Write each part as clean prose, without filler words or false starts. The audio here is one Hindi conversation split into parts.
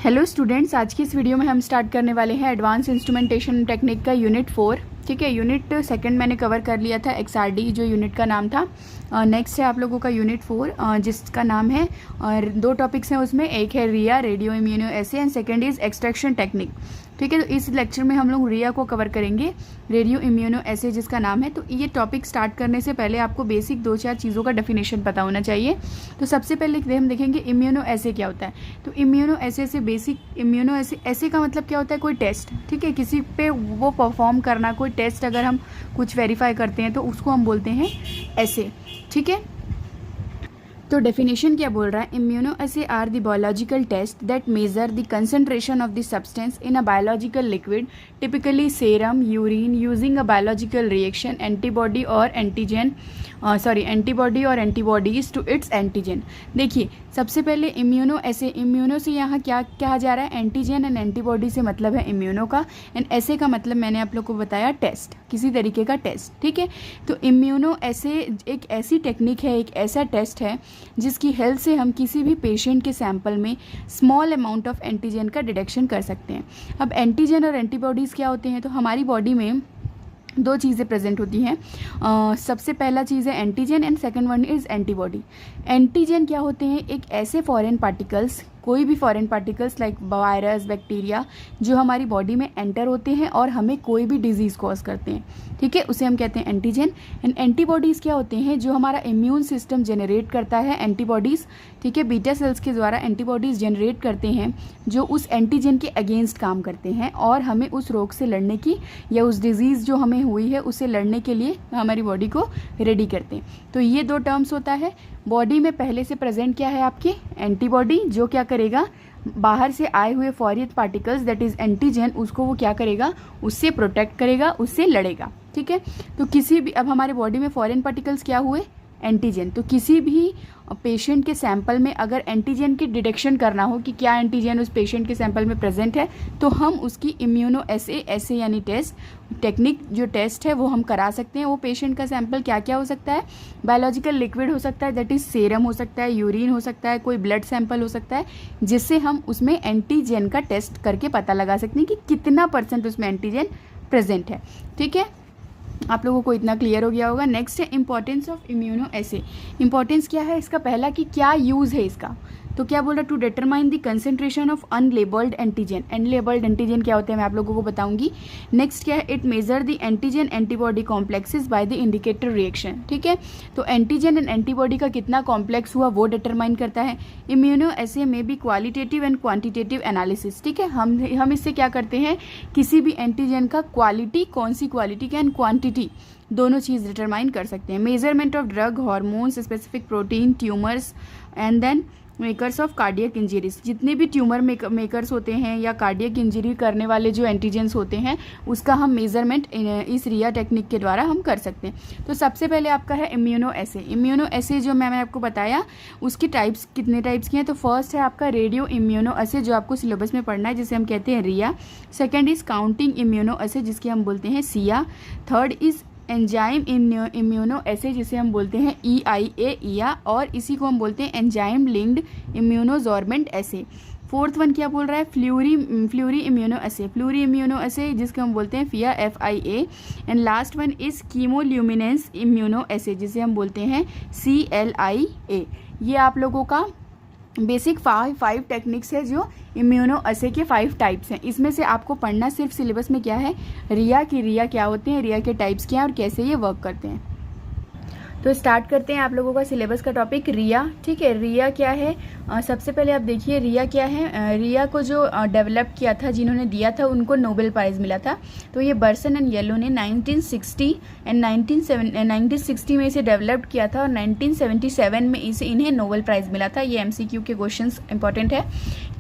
हेलो स्टूडेंट्स, आज की इस वीडियो में हम स्टार्ट करने वाले हैं एडवांस इंस्ट्रूमेंटेशन टेक्निक का यूनिट 4। ठीक है, यूनिट सेकंड मैंने कवर कर लिया था, XRD जो यूनिट का नाम था। नेक्स्ट है आप लोगों का यूनिट 4 जिसका नाम है, और दो टॉपिक्स हैं उसमें, एक है RIA radio immuno assay and second is extraction technique. ठीक है, तो इस लेक्चर में हम लोग रिया को कवर करेंगे, रेडियो इम्यूनो एसे जिसका नाम है। तो ये टॉपिक स्टार्ट करने से पहले आपको बेसिक 2-4 चीज़ों का डेफिनेशन पता होना चाहिए। तो सबसे पहले हम देखेंगे इम्यूनो एसे क्या होता है। तो इम्यूनो एसे से बेसिक इम्यूनो एसे का मतलब क्या होता है, कोई टेस्ट। ठीक है, किसी पे वो परफॉर्म करना, कोई टेस्ट अगर हम कुछ वेरीफाई करते हैं तो उसको हम बोलते हैं एसे। ठीक है, तो डेफिनेशन क्या बोल रहा है, immunoassays are the biological test that measure the concentration of the substance in a biological liquid, typically serum, urine, using a biological reaction, antibody और एंटीबॉडीज टू इट्स एंटीजन। देखिए, सबसे पहले इम्यूनो एसे, इम्यूनो से यहाँ क्या कहा जा रहा है, एंटीजन एंड एंटीबॉडी से मतलब है इम्यूनो का, एंड एसे का मतलब मैंने आप लोग को बताया टेस्ट, किसी तरीके का टेस्ट। ठीक है, तो इम्यूनो एसे एक ऐसी टेक्निक है, एक ऐसा टेस्ट है जिसकी हेल्प से हम किसी भी पेशेंट के सैंपल में स्मॉल अमाउंट ऑफ एंटीजन का डिटेक्शन कर सकते हैं। अब एंटीजन और एंटीबॉडीज़ क्या होते हैं, तो हमारी बॉडी में दो चीज़ें प्रेजेंट होती हैं। सबसे पहला चीज़ है antigen and second one is antibody. Antigen क्या होते हैं, एक ऐसे फॉरेन पार्टिकल्स, कोई भी foreign particles like virus, bacteria, जो हमारी बॉडी में एंटर होते हैं और हमें कोई भी डिजीज़ कॉज करते हैं। ठीक है, उसे हम कहते हैं एंटीजन। एंड एंटीबॉडीज़ क्या होते हैं, जो हमारा इम्यून सिस्टम जनरेट करता है एंटीबॉडीज़। ठीक है, बीटा सेल्स के द्वारा एंटीबॉडीज़ जनरेट करते हैं जो उस एंटीजन के अगेंस्ट काम करते हैं और हमें उस रोग से लड़ने की, या उस डिजीज़ जो हमें हुई है उससे लड़ने के लिए हमारी बॉडी को रेडी करते हैं। तो ये दो टर्म्स होता है। बॉडी में पहले से प्रेजेंट क्या है आपके, एंटीबॉडी, जो क्या करेगा, बाहर से आए हुए foreign particles that is antigen, उसको वो क्या करेगा, उससे प्रोटेक्ट करेगा, उससे लड़ेगा। ठीक है, तो किसी भी, अब हमारे बॉडी में फॉरेन पार्टिकल्स क्या हुए, एंटीजन। तो किसी भी पेशेंट के सैंपल में अगर एंटीजन की डिटेक्शन करना हो कि क्या एंटीजन उस पेशेंट के सैंपल में प्रेजेंट है, तो हम उसकी इम्यूनो एसे यानी टेस्ट टेक्निक, जो टेस्ट है वो हम करा सकते हैं। वो पेशेंट का सैंपल क्या क्या हो सकता है, बायोलॉजिकल लिक्विड हो सकता है, दैट इज सेरम हो सकता है, यूरिन हो सकता है, कोई ब्लड सैंपल हो सकता है, जिससे हम उसमें एंटीजन का टेस्ट करके पता लगा सकते हैं कि कितना % उसमें एंटीजन प्रेजेंट है। ठीक है, आप लोगों को इतना क्लियर हो गया होगा। नेक्स्ट है importance of immuno essay. Importance क्या है इसका, पहला कि क्या यूज़ है इसका, तो क्या बोल रहा है, to determine the concentration of unlabelled antigen. Unlabelled antigen क्या होते हैं मैं आप लोगों को बताऊंगी। नेक्स्ट क्या है, it measure the antigen antibody complexes by the indicator reaction. ठीक है, तो एंटीजन एंड एंटीबॉडी का कितना कॉम्प्लेक्स हुआ वो डिटरमाइन करता है। इम्यूनो एसे में भी क्वालिटेटिव एंड क्वांटिटेटिव एनालिसिस। ठीक है, हम इससे क्या करते हैं, किसी भी एंटीजन का क्वालिटी, कौन सी क्वालिटी का, एंड क्वांटिटी, दोनों चीज़ डिटरमाइन कर सकते हैं। Measurement of drug, hormones, specific protein, tumours and then markers of cardiac injuries. जितने भी ट्यूमर मेकर्स होते हैं या कार्डियक इंजरी करने वाले जो एंटीजेंस होते हैं, उसका हम मेजरमेंट इस रिया टेक्निक के द्वारा हम कर सकते हैं। तो सबसे पहले आपका है इम्यूनो एसे। इम्यूनो एसे जो मैंने आपको बताया, उसकी टाइप्स, कितने टाइप्स की हैं, तो फर्स्ट है आपका रेडियो इम्यूनो एसे, जो आपको सिलेबस में पढ़ना है, जिसे हम कहते हैं RIA. Second is counting immuno assay, जिसके हम बोलते हैं CIA. Third is enzyme immuno assay, जिसे हम बोलते हैं EIA, और इसी को हम बोलते हैं एंजाइम लिंक्ड इम्यूनोजॉर्बेंट एसे। फोर्थ वन क्या बोल रहा है, फ्लूरी इम्यूनो एसे, फ्लूरी इम्यूनो एसे, जिसको हम बोलते हैं FIA। And last one is chemiluminescence immuno assay, जिसे हम बोलते हैं CLIA। ये आप लोगों का बेसिक 5 टेक्निक्स है, जो इम्यूनो एसे के 5 टाइप्स हैं। इसमें से आपको पढ़ना सिर्फ सिलेबस में क्या है, रिया की, रिया क्या होते हैं, रिया के टाइप्स क्या हैं और कैसे ये वर्क करते हैं। तो स्टार्ट करते हैं आप लोगों का सिलेबस का टॉपिक रिया। ठीक है, रिया क्या है, सबसे पहले आप देखिए रिया क्या है। रिया को जो डेवलप किया था, जिन्होंने दिया था, उनको नोबेल प्राइज़ मिला था। तो ये बर्सन एंड येलो ने 1960 एंड 1960 में इसे डेवलप किया था, और 1977 में इन्हें नोबेल प्राइज़ मिला था। ये MCQ के क्वेश्चंस इंपॉर्टेंट है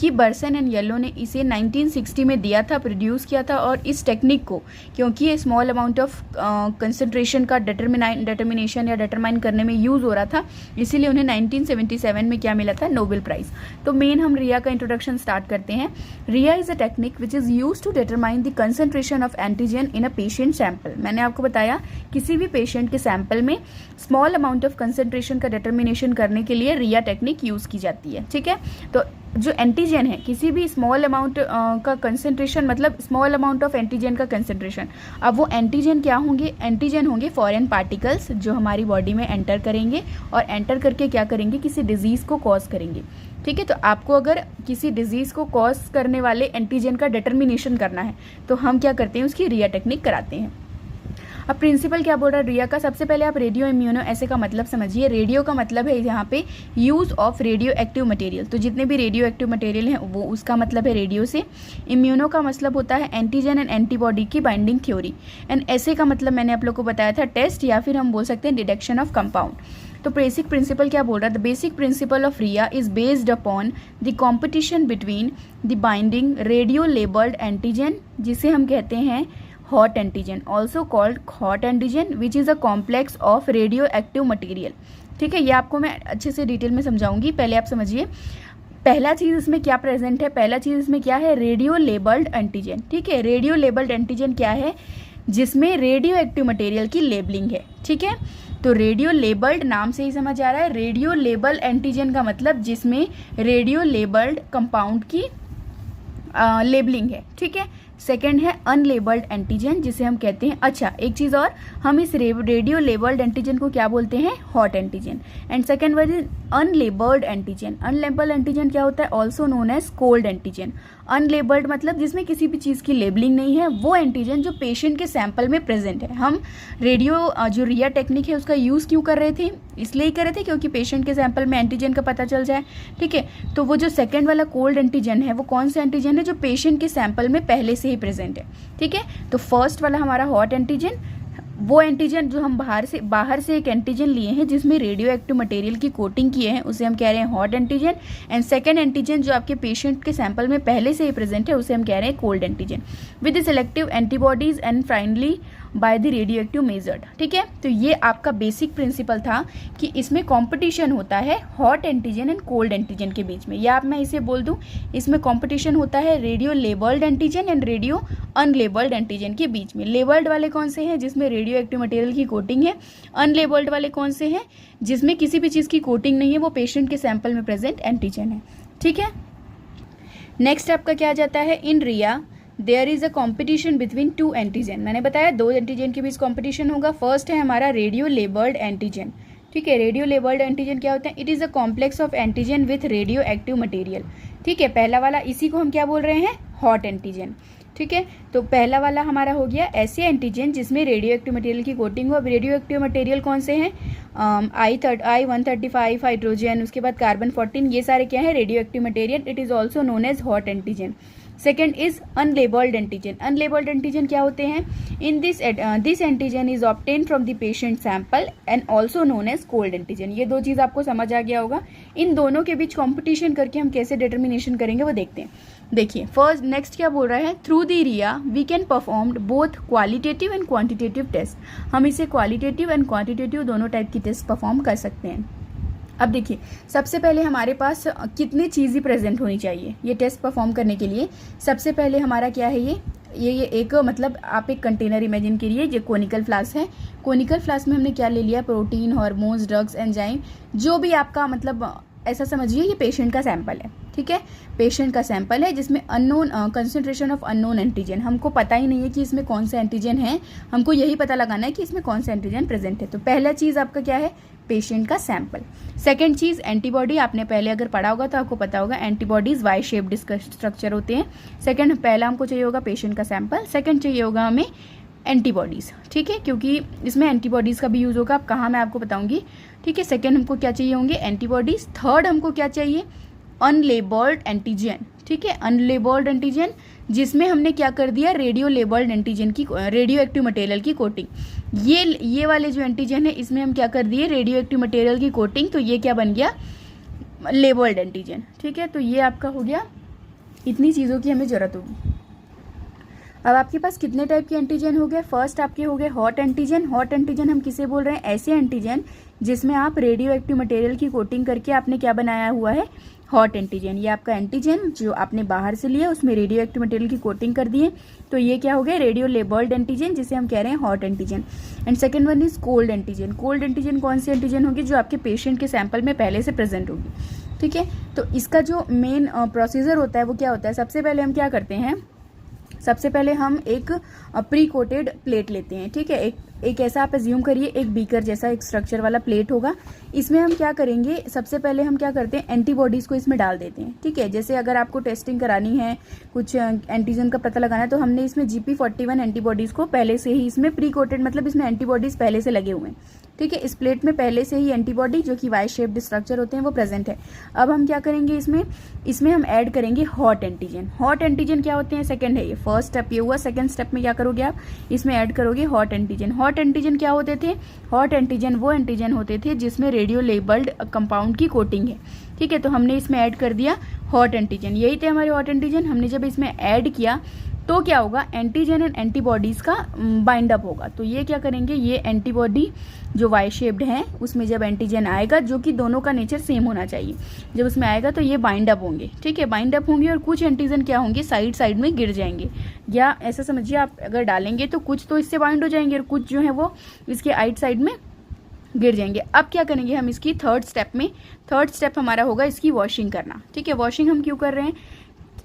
कि बर्सन एंड येलो ने इसे 1960 में दिया था, प्रोड्यूस किया था। और इस टेक्निक को, क्योंकि ये स्मॉल अमाउंट ऑफ कंसंट्रेशन का डिटर्मिनेशन या डिटरमाइन करने में यूज़ हो रहा था, इसीलिए उन्हें 1977 में क्या मिला था, नोबेल प्राइज़। तो मेन हम रिया का इंट्रोडक्शन स्टार्ट करते हैं। RIA is a technique which is use to determine the concentration of antigen in a patient sample. मैंने आपको बताया, किसी भी पेशेंट के सैंपल में स्मॉल अमाउंट ऑफ कंसंट्रेशन का डिटर्मिनेशन करने के लिए रिया टेक्निक यूज़ की जाती है। ठीक है, तो जो एंटीजन है, किसी भी स्मॉल अमाउंट का कंसंट्रेशन, मतलब स्मॉल अमाउंट ऑफ एंटीजन का कंसंट्रेशन, अब वो एंटीजन क्या होंगे, एंटीजन होंगे फॉरेन पार्टिकल्स जो हमारी बॉडी में एंटर करेंगे और एंटर करके क्या करेंगे, किसी डिजीज़ को कॉज करेंगे। ठीक है, तो आपको अगर किसी डिजीज़ को कॉज करने वाले एंटीजन का डिटर्मिनेशन करना है तो हम क्या करते हैं, उसकी रिया टेक्निक कराते हैं। अब प्रिंसिपल क्या बोल रहा है रिया का, सबसे पहले आप रेडियो इम्यूनो ऐसे का मतलब समझिए। रेडियो का मतलब है यहाँ पे use of radioactive material, तो जितने भी रेडियो एक्टिव मटेरियल हैं वो उसका मतलब है रेडियो से। इम्यूनो का मतलब होता है एंटीजन एंड एंटीबॉडी की बाइंडिंग थ्योरी, एंड ऐसे का मतलब मैंने आप लोग को बताया था टेस्ट, या फिर हम बोल सकते हैं डिटेक्शन ऑफ कंपाउंड। तो बेसिक प्रिंसिपल क्या बोल रहा है, the basic principle of RIA is based upon the competition between the binding radio labelled antigen, जिसे हम कहते हैं hot antigen, also called hot antigen, which is a complex of radioactive material. ठीक है, ये आपको मैं अच्छे से डिटेल में समझाऊंगी, पहले आप समझिए। पहला चीज़ इसमें क्या प्रेजेंट है, पहला चीज़ इसमें क्या है, रेडियो लेबल्ड एंटीजन। ठीक है, रेडियो लेबल्ड एंटीजन क्या है, जिसमें रेडियो एक्टिव मटेरियल की लेबलिंग है। ठीक है, तो रेडियो लेबल्ड नाम से ही समझ आ रहा है, रेडियो लेबल एंटीजन का मतलब जिसमें रेडियो लेबल्ड कंपाउंड की लेबलिंग है। ठीक है, सेकेंड है अनलेबल्ड एंटीजन, जिसे हम कहते हैं, अच्छा एक चीज़ और, हम इस रेडियो लेबल्ड एंटीजन को क्या बोलते हैं, hot antigen. And second word is unlabelled antigen. Unlabelled antigen क्या होता है, also known as cold antigen. Unlabelled मतलब जिसमें किसी भी चीज़ की लेबलिंग नहीं है, वो एंटीजन जो पेशेंट के सैंपल में प्रेजेंट है। हम रेडियो जो रिया टेक्निक है उसका यूज़ क्यों कर रहे थे, इसलिए ही कर रहे थे क्योंकि पेशेंट के सैंपल में एंटीजन का पता चल जाए। ठीक है, तो वो जो सेकेंड वाला कोल्ड एंटीजन है वो कौन सा एंटीजन है, जो पेशेंट के सैंपल में पहले से ही प्रेजेंट है। ठीक है, तो फर्स्ट वाला हमारा हॉट एंटीजन, वो एंटीजन जो हम बाहर से एक एंटीजन लिए हैं जिसमें रेडियो एक्टिव मटेरियल की कोटिंग किए हैं, उसे हम कह रहे हैं hot antigen. And second antigen जो आपके पेशेंट के सैंपल में पहले से ही प्रेजेंट है, उसे हम कह रहे हैं cold antigen with the selective antibodies and finally by the radio active measured. ठीक है, तो ये आपका बेसिक प्रिंसिपल था कि इसमें कंपटीशन होता है hot antigen and cold antigen के बीच में, या आप मैं इसे बोल दूं इसमें कंपटीशन होता है radio labelled antigen and radio unlabelled antigen के बीच में। लेबल्ड वाले कौन से हैं, जिसमें रेडियो एक्टिव मटेरियल की कोटिंग है। अनलेबल्ड वाले कौन से हैं, जिसमें किसी भी चीज़ की कोटिंग नहीं है, वो पेशेंट के सैंपल में प्रेजेंट एंटीजन है। ठीक है, नेक्स्ट आपका क्या आ जाता है, in RIA there is a competition between two antigen. मैंने बताया दो एंटीजन के बीच कॉम्पिटिशन होगा। फर्स्ट है हमारा रेडियो लेबल्ड एंटीजन। ठीक है, रेडियो लेबल्ड एंटीजन क्या होता है, it is a complex of antigen with radio active material. ठीक है, पहला वाला इसी को हम क्या बोल रहे हैं, हॉट एंटीजन। ठीक है, तो पहला वाला हमारा हो गया ऐसे एंटीजन जिसमें रेडियो एक्टिव मटेरियल की कोटिंग हो। अब रेडियो एक्टिव मटेरियल कौन से हैं, I-135 हाइड्रोजन, उसके बाद कार्बन 14, ये सारे क्या है, radioactive material. It is also known as hot antigen. Second is unlabelled antigen. Unlabelled antigen क्या होते हैं, in this antigen is obtain from the patient sample and also known as cold antigen. ये दो चीज़ आपको समझ आ गया होगा। इन दोनों के बीच कॉम्पिटिशन करके हम कैसे डिटर्मिनेशन करेंगे वो देखते हैं। देखिए फर्स्ट नेक्स्ट क्या बोल रहा है, through the RIA we can perform both qualitative and quantitative test. हम इसे क्वालिटेटिव एंड क्वांटिटेटिव दोनों टाइप की टेस्ट परफॉर्म कर सकते हैं। अब देखिए सबसे पहले हमारे पास कितनी चीज़ें प्रेजेंट होनी चाहिए ये टेस्ट परफॉर्म करने के लिए। सबसे पहले हमारा क्या है, ये एक मतलब आप एक कंटेनर इमेजिन करिए, जो कोनिकल फ्लास्क है। कोनिकल फ्लास्क में हमने क्या ले लिया, प्रोटीन, हार्मोन्स, ड्रग्स, एंजाइम, जो भी आपका मतलब ऐसा समझिए ये पेशेंट का सैंपल है। ठीक है, पेशेंट का सैंपल है जिसमें unknown concentration of unknown antigen, हमको पता ही नहीं है कि इसमें कौन सा एंटीजन है, हमको यही पता लगाना है कि इसमें कौन सा एंटीजन प्रेजेंट है। तो पहला चीज़ आपका क्या है, पेशेंट का सैंपल। सेकेंड चीज़ एंटीबॉडी, आपने पहले अगर पढ़ा होगा तो आपको पता होगा एंटीबॉडीज वाई शेप्ड स्ट्रक्चर होते हैं। सेकेंड, पहला हमको चाहिए होगा पेशेंट का सैंपल, सेकेंड चाहिए होगा हमें एंटीबॉडीज़। ठीक है, क्योंकि इसमें एंटीबॉडीज़ का भी यूज़ होगा, अब कहाँ मैं आपको बताऊंगी। ठीक है, सेकेंड हमको क्या चाहिए होंगे, एंटीबॉडीज़। थर्ड हमको क्या चाहिए, अनलेबल्ड एंटीजन। ठीक है, अनलेबल्ड एंटीजन जिसमें हमने क्या कर दिया, रेडियो लेबल्ड एंटीजन की, रेडियो एक्टिव मटेरियल की कोटिंग। ये वाले जो एंटीजन है इसमें हम क्या कर दिए, रेडियो एक्टिव मटेरियल की कोटिंग, तो ये क्या बन गया, लेबल्ड एंटीजन। ठीक है, तो ये आपका हो गया, इतनी चीज़ों की हमें ज़रूरत होगी। अब आपके पास कितने टाइप के एंटीजन हो गए, फर्स्ट आपके हो गए हॉट एंटीजन। हॉट एंटीजन हम किसे बोल रहे हैं, ऐसे एंटीजन जिसमें आप रेडियो एक्टिव मटेरियल की कोटिंग करके आपने क्या बनाया हुआ है, हॉट एंटीजन। ये आपका एंटीजन जो आपने बाहर से लिया उसमें रेडियो एक्टिव मटेरियल की कोटिंग कर दिए, तो ये क्या हो गया, रेडियो लेबल्ड एंटीजन, जिसे हम कह रहे हैं hot antigen. And second one is cold antigen. Cold antigen कौन सी एंटीजन होगी, जो आपके पेशेंट के सैंपल में पहले से प्रेजेंट होगी। ठीक है। तो इसका जो मेन प्रोसीजर होता है वो क्या होता है, सबसे पहले हम क्या करते हैं, सबसे पहले हम एक प्री कोटेड प्लेट लेते हैं, ठीक है। एक ऐसा आप एज्यूम करिए, एक बीकर जैसा एक स्ट्रक्चर वाला प्लेट होगा। इसमें हम क्या करेंगे, सबसे पहले हम क्या करते हैं, एंटीबॉडीज़ को इसमें डाल देते हैं, ठीक है। जैसे अगर आपको टेस्टिंग करानी है, कुछ एंटीजन का पता लगाना है, तो हमने इसमें GP41 एंटीबॉडीज़ को पहले से ही इसमें प्री कोटेड, मतलब इसमें एंटीबॉडीज़ पहले से लगे हुए हैं, ठीक है। इस प्लेट में पहले से ही एंटीबॉडी जो कि वाई शेप्ड स्ट्रक्चर होते हैं वो प्रेजेंट है। अब हम क्या करेंगे, इसमें हम ऐड करेंगे हॉट एंटीजन। हॉट एंटीजन क्या होते हैं, सेकंड है ये, फर्स्ट स्टेप ये हुआ। सेकंड स्टेप में क्या करोगे आप, इसमें ऐड करोगे हॉट एंटीजन। हॉट एंटीजन क्या होते थे, हॉट एंटीजन वो एंटीजन होते थे जिसमें रेडियो लेबल्ड कंपाउंड की कोटिंग है, ठीक है। तो हमने इसमें ऐड कर दिया हॉट एंटीजन, यही थे हमारे हॉट एंटीजन। हमने जब इसमें ऐड किया तो क्या होगा, एंटीजन एंड एंटीबॉडीज़ का बाइंड अप होगा। तो ये क्या करेंगे, ये एंटीबॉडी जो वाई शेप्ड है उसमें जब एंटीजन आएगा, जो कि दोनों का नेचर सेम होना चाहिए, जब उसमें आएगा तो ये बाइंड अप होंगे, ठीक है। बाइंड अप होंगे और कुछ एंटीजन क्या होंगे, साइड साइड में गिर जाएंगे, या ऐसा समझिए आप अगर डालेंगे तो कुछ तो इससे बाइंड हो जाएंगे और कुछ जो है वो इसके आइट साइड में गिर जाएंगे। अब क्या करेंगे हम इसकी थर्ड स्टेप हमारा होगा इसकी वॉशिंग करना, ठीक है। वॉशिंग हम क्यों कर रहे हैं,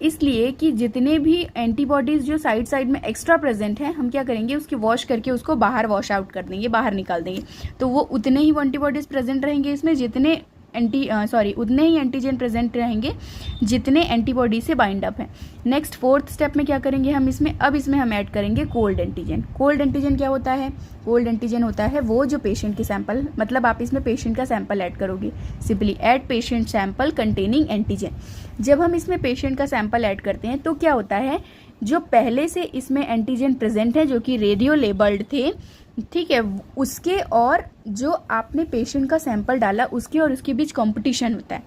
इसलिए कि जितने भी एंटीबॉडीज़ जो साइड साइड में एक्स्ट्रा प्रेजेंट हैं, हम क्या करेंगे, उसकी वॉश करके उसको बाहर वॉश आउट कर देंगे, बाहर निकाल देंगे। तो वो उतने ही एंटीबॉडीज़ प्रेजेंट रहेंगे इसमें जितने उतने ही एंटीजन प्रेजेंट रहेंगे जितने एंटीबॉडी से बाइंड अप है। नेक्स्ट फोर्थ स्टेप में क्या करेंगे हम इसमें हम ऐड करेंगे कोल्ड एंटीजन। कोल्ड एंटीजन क्या होता है, कोल्ड एंटीजन होता है वो जो पेशेंट की सैंपल, मतलब आप इसमें पेशेंट का सैंपल ऐड करोगे, simply add patient sample containing antigen. जब हम इसमें पेशेंट का सैंपल ऐड करते हैं तो क्या होता है, जो पहले से इसमें एंटीजन प्रेजेंट है जो कि रेडियो लेबल्ड थे, ठीक है, उसके और जो आपने पेशेंट का सैंपल डाला उसके और उसके बीच कंपटीशन होता है।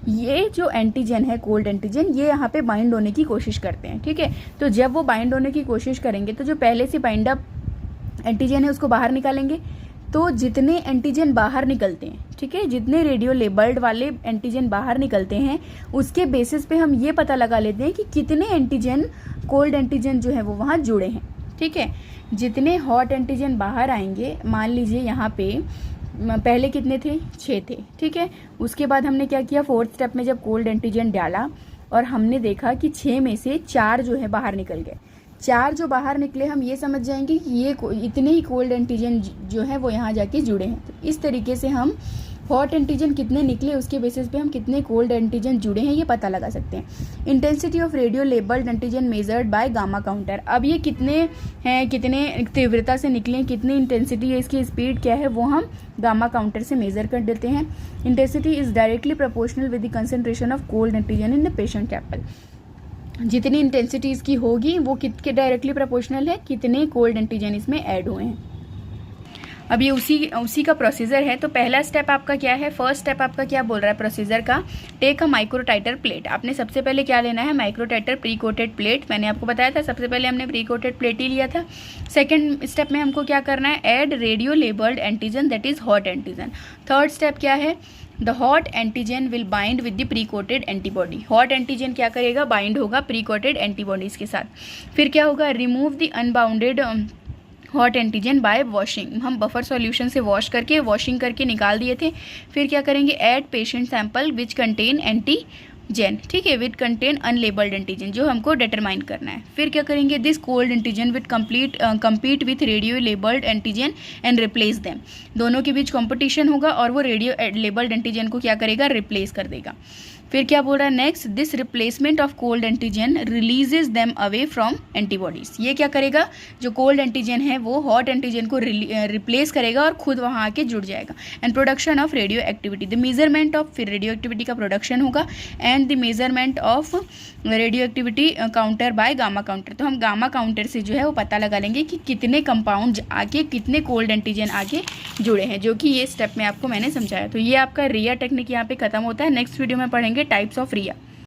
ये जो एंटीजन है कोल्ड एंटीजन, ये यहाँ पे बाइंड होने की कोशिश करते हैं, ठीक है। तो जब वो बाइंड होने की कोशिश करेंगे तो जो पहले से बाइंड अप एंटीजन है उसको बाहर निकालेंगे। तो जितने एंटीजन बाहर निकलते हैं, ठीक है, जितने रेडियो लेबल्ड वाले एंटीजन बाहर निकलते हैं, उसके बेसिस पे हम ये पता लगा लेते हैं कि कितने एंटीजन कोल्ड एंटीजन जो है वो वहाँ जुड़े हैं, ठीक है। जितने हॉट एंटीजन बाहर आएंगे, मान लीजिए यहाँ पे पहले कितने थे, 6 थे, ठीक है। उसके बाद हमने क्या किया, फोर्थ स्टेप में जब कोल्ड एंटीजन डाला और हमने देखा कि 6 में से 4 जो है बाहर निकल गए। 4 जो बाहर निकले, हम ये समझ जाएंगे कि ये इतने ही कोल्ड एंटीजन जो है वो यहाँ जाके जुड़े हैं। तो इस तरीके से हम हॉट एंटीजन कितने निकले उसके बेसिस पे हम कितने कोल्ड एंटीजन जुड़े हैं ये पता लगा सकते हैं। Intensity of radio labelled antigen measured by gamma counter. अब ये कितने हैं, कितने तीव्रता से निकले, कितनी इंटेंसिटी है, इसकी स्पीड क्या है, वो हम गामा काउंटर से मेजर कर देते हैं। Intensity is directly proportional with the concentration of cold antigen in the patient sample. जितनी इंटेंसिटी इसकी होगी वो कितने डायरेक्टली प्रोपोर्शनल है, कितने कोल्ड एंटीजन इसमें ऐड हुए हैं। अब ये उसी का प्रोसीजर है। तो पहला स्टेप आपका क्या है, फर्स्ट स्टेप आपका क्या बोल रहा है प्रोसीजर का, टेक अ माइक्रोटाइटर प्लेट। आपने सबसे पहले क्या लेना है, माइक्रोटाइटर प्री कोटेड प्लेट। मैंने आपको बताया था सबसे पहले हमने प्री कोटेड प्लेट ही लिया था। सेकंड स्टेप में हमको क्या करना है, add radio labelled antigen that is hot antigen. Third step क्या है, the hot antigen will bind with the pre coated antibody. Hot antigen क्या करेगा, बाइंड होगा प्री कोटेड एंटीबॉडीज़ के साथ। फिर क्या होगा, remove the unbounded hot antigen bye washing. हम बफर सॉल्यूशन से वॉशिंग करके निकाल दिए थे। फिर क्या करेंगे, add patient sample which contain antigen, ठीक है, विच कंटेन अनलेबल्ड एंटीजन, जो हमको डिटरमाइन करना है। फिर क्या करेंगे, this cold antigen with compete with radio labelled antigen and replace them. दोनों के बीच कॉम्पिटिशन होगा और वो रेडियो लेबल्ड एंटीजन को क्या करेगा, रिप्लेस कर देगा। फिर क्या बोल रहा है next, this replacement of cold antigen releases them away from antibodies. ये क्या करेगा, जो कोल्ड एंटीजन है वो हॉट एंटीजन को रिप्लेस करेगा और खुद वहाँ आके जुड़ जाएगा। And production of radio activity, the measurement of, फिर रेडियो एक्टिविटी का प्रोडक्शन होगा and the measurement of radio activity counter by gamma counter. तो हम गामा काउंटर से जो है वो पता लगा लेंगे कि कितने कंपाउंड आके, कितने कोल्ड एंटीजन आके जुड़े हैं, जो कि ये स्टेप में आपको मैंने समझाया। तो ये आपका रिया टेक्निक यहाँ पे खत्म होता है। नेक्स्ट वीडियो में पढ़ेंगे टाइप्स ऑफ रिया।